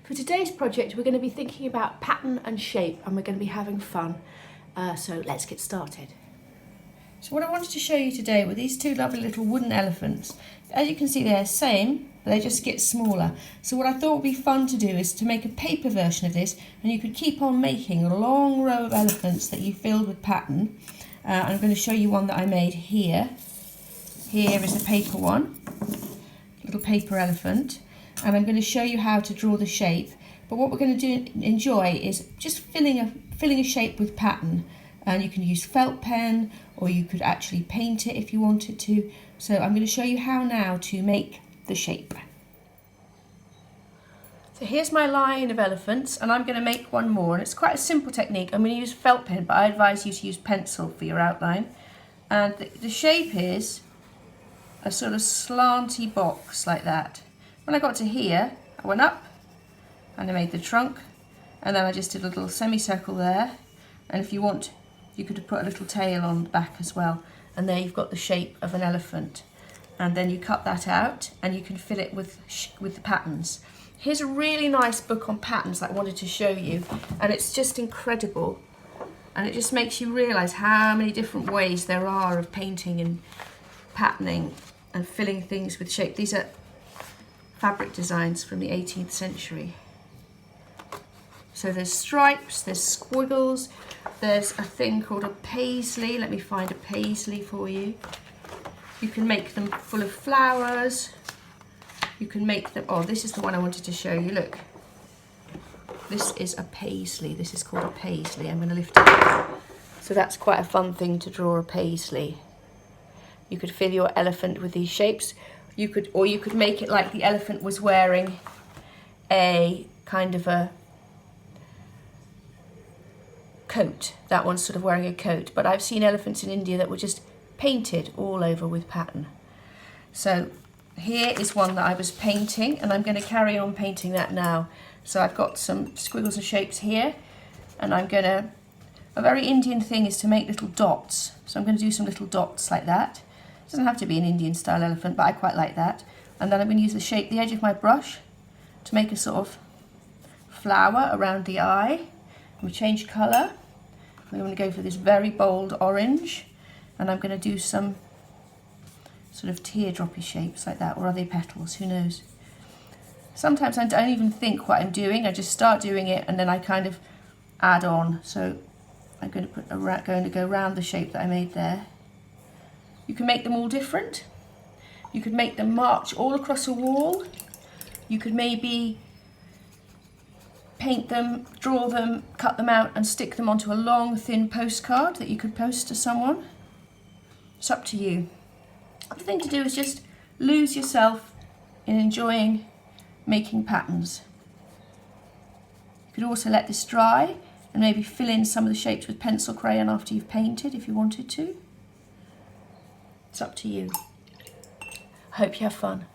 For today's project, we're going to be thinking about pattern and shape, and we're going to be having fun. So let's get started. So what I wanted to show you today were these two lovely little wooden elephants. As you can see, they're the same, but they just get smaller. So what I thought would be fun to do is to make a paper version of this, and you could keep on making a long row of elephants that you filled with pattern. I'm going to show you one that I made here. Here is a paper one, little paper elephant, and I'm going to show you how to draw the shape. But what we're going to enjoy is just filling a shape with pattern. And you can use felt pen, or you could actually paint it if you wanted to. So I'm going to show you how now to make the shape. So here's my line of elephants, and I'm going to make one more, and it's quite a simple technique. I'm going to use felt pen, but I advise you to use pencil for your outline. And the shape is a sort of slanty box like that. When I got to here, I went up and I made the trunk, and then I just did a little semicircle there. And if you want, you could put a little tail on the back as well. And there you've got the shape of an elephant. And then you cut that out and you can fill it with the patterns. Here's a really nice book on patterns that I wanted to show you. And it's just incredible. And it just makes you realise how many different ways there are of painting and patterning and filling things with shape. These are fabric designs from the 18th century. So there's stripes, there's squiggles, there's a thing called a paisley. Let me find a paisley for you. You can make them full of flowers. You can make them, oh, this is the one I wanted to show you, look. This is a paisley, this is called a paisley. I'm going to lift it up. So that's quite a fun thing to draw, a paisley. You could fill your elephant with these shapes. Or you could make it like the elephant was wearing a kind of a coat. That one's sort of wearing a coat, but I've seen elephants in India that were just painted all over with pattern. So here is one that I was painting, and I'm going to carry on painting that now. So I've got some squiggles and shapes here, and a very Indian thing is to make little dots. So I'm going to do some little dots like that. It doesn't have to be an Indian style elephant, but I quite like that. And then I'm going to use the edge of my brush to make a sort of flower around the eye. We change colour. I'm going to go for this very bold orange, and I'm going to do some sort of teardroppy shapes like that, or are they petals? Who knows? Sometimes I don't even think what I'm doing. I just start doing it, and then I kind of add on. So I'm going to go around the shape that I made there. You can make them all different. You could make them march all across a wall. You could maybe paint them, draw them, cut them out and stick them onto a long thin postcard that you could post to someone. It's up to you. The thing to do is just lose yourself in enjoying making patterns. You could also let this dry and maybe fill in some of the shapes with pencil crayon after you've painted if you wanted to. It's up to you. I hope you have fun.